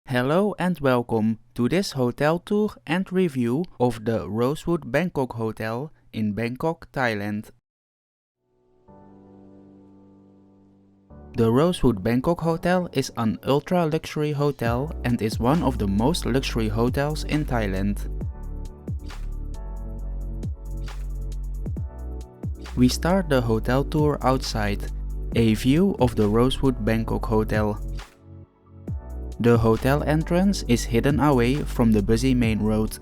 Hello and welcome to this hotel tour and review of the Rosewood Bangkok Hotel in Bangkok, Thailand. The Rosewood Bangkok Hotel is an ultra-luxury hotel and is one of the most luxury hotels in Thailand. We start the hotel tour outside, a view of the Rosewood Bangkok Hotel. The hotel entrance is hidden away from the busy main road.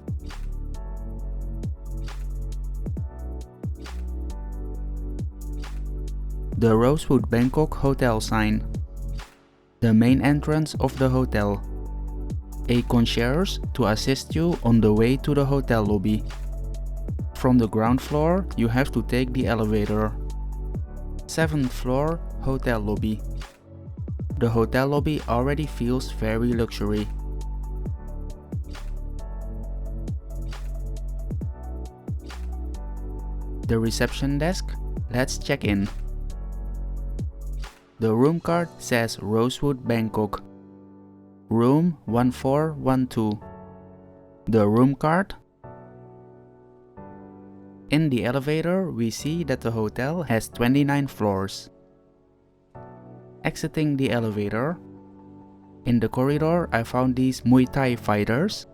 The Rosewood Bangkok Hotel sign. The main entrance of the hotel. A concierge to assist you on the way to the hotel lobby. From the ground floor, you have to take the elevator. 7th floor, hotel lobby. The hotel lobby already feels very luxury. The reception desk, let's check in. The room card says Rosewood Bangkok. Room 1412. The room card. In the elevator, we see that the hotel has 29 floors. Exiting the elevator. In the corridor, I found these Muay Thai fighters.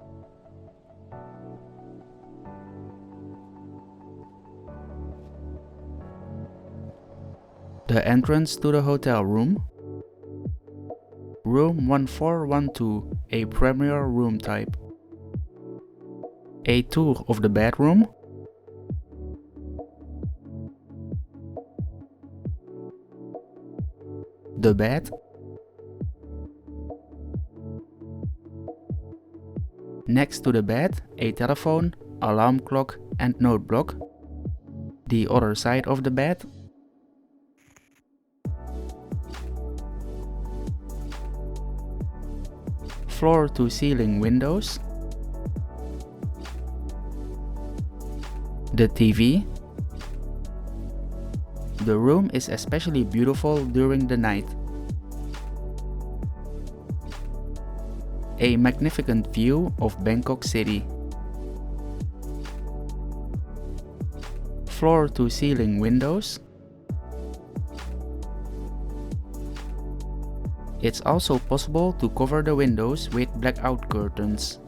The entrance to the hotel room. Room 1412, a premier room type. A tour of the bedroom. The bed. Next to the bed, a telephone, alarm clock and note block. The other side of the bed. Floor to ceiling windows. The TV. The room is especially beautiful during the night. A magnificent view of Bangkok City. Floor to ceiling windows. It's also possible to cover the windows with blackout curtains.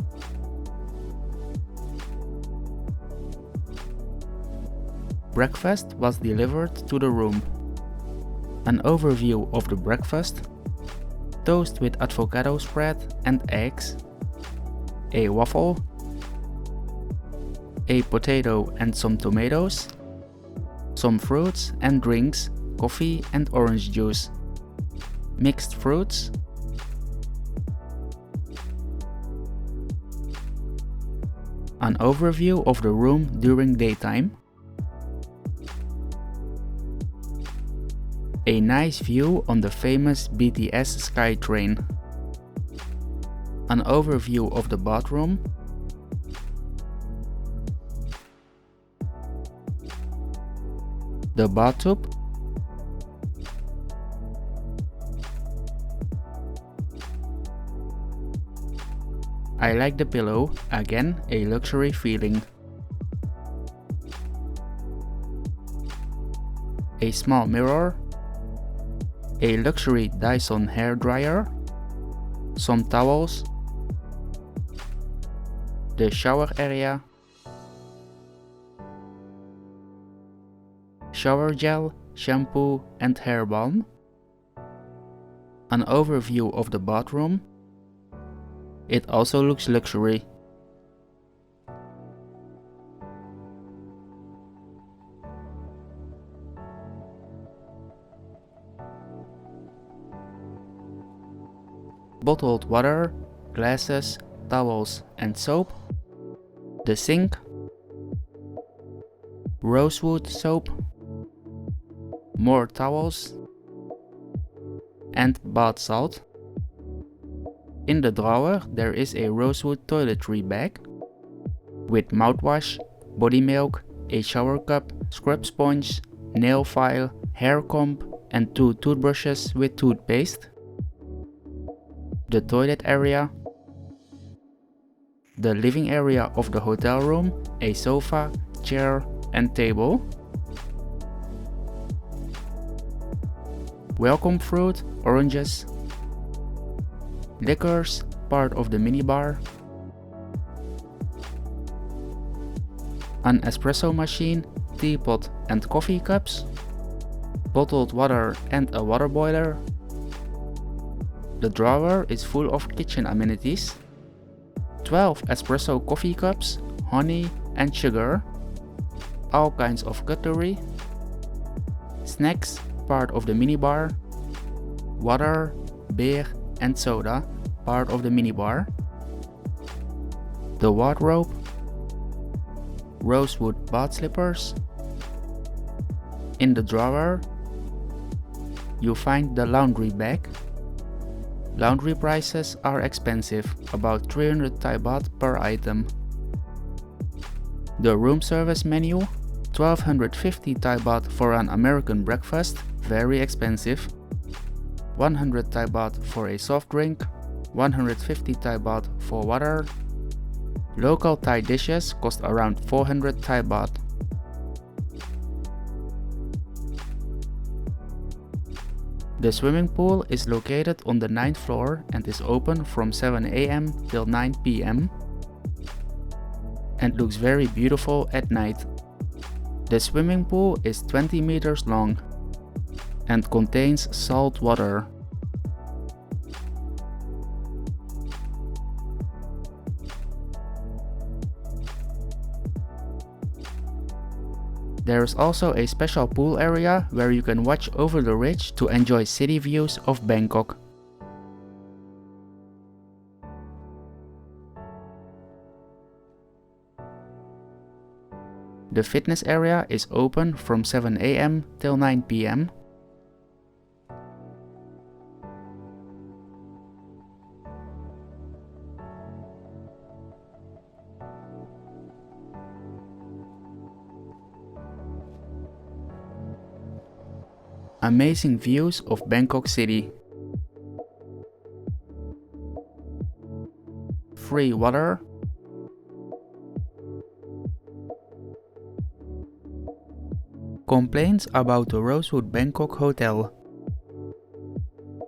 Breakfast was delivered to the room. An overview of the breakfast. Toast with avocado spread and eggs. A waffle. A potato and some tomatoes. Some fruits and drinks, coffee and orange juice. Mixed fruits. An overview of the room during daytime. A nice view on the famous BTS SkyTrain. An overview of the bathroom. The bathtub. I like the pillow, again a luxury feeling. A small mirror. A luxury Dyson hairdryer. Some towels. The shower area. Shower gel, shampoo and hair balm. An overview of the bathroom. It also looks luxury. Bottled water, glasses, towels and soap. The sink. Rosewood soap. More towels. And bath salt. In the drawer there is a rosewood toiletry bag with mouthwash, body milk, a shower cup, scrub sponge, nail file, hair comb and 2 toothbrushes with toothpaste. The toilet area, The living area of the hotel room, a sofa, chair and table. Welcome fruit, oranges. Liquors, part of the minibar. An espresso machine, teapot and coffee cups. Bottled water and a water boiler. The drawer is full of kitchen amenities. 12 espresso coffee cups, honey and sugar. All kinds of cutlery. Snacks, part of the minibar. Water, beer and soda, part of the minibar. The wardrobe. Rosewood bath slippers. In the drawer, you find the laundry bag. Laundry prices are expensive, about 300 Thai baht per item. The room service menu, 1250 Thai baht for an American breakfast, very expensive. 100 Thai baht for a soft drink, 150 Thai baht for water. Local Thai dishes cost around 400 Thai baht. The swimming pool is located on the 9th floor and is open from 7 AM till 9 PM and looks very beautiful at night. The swimming pool is 20 meters long and contains salt water. There is also a special pool area where you can watch over the ridge to enjoy city views of Bangkok. The fitness area is open from 7 AM till 9 PM. Amazing views of Bangkok City. Free water. Complaints about the Rosewood Bangkok Hotel.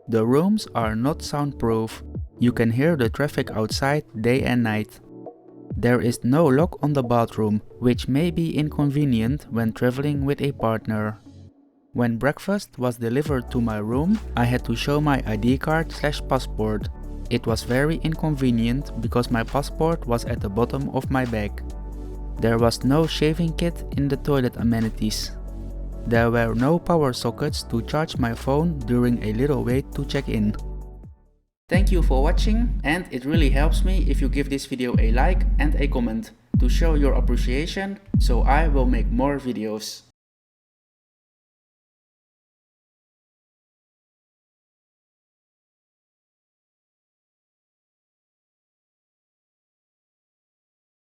The rooms are not soundproof. You can hear the traffic outside day and night. There is no lock on the bathroom, which may be inconvenient when traveling with a partner. When breakfast was delivered to my room, I had to show my ID card/passport. It was very inconvenient because my passport was at the bottom of my bag. There was no shaving kit in the toilet amenities. There were no power sockets to charge my phone during a little wait to check in. Thank you for watching, and it really helps me if you give this video a like and a comment to show your appreciation, so I will make more videos.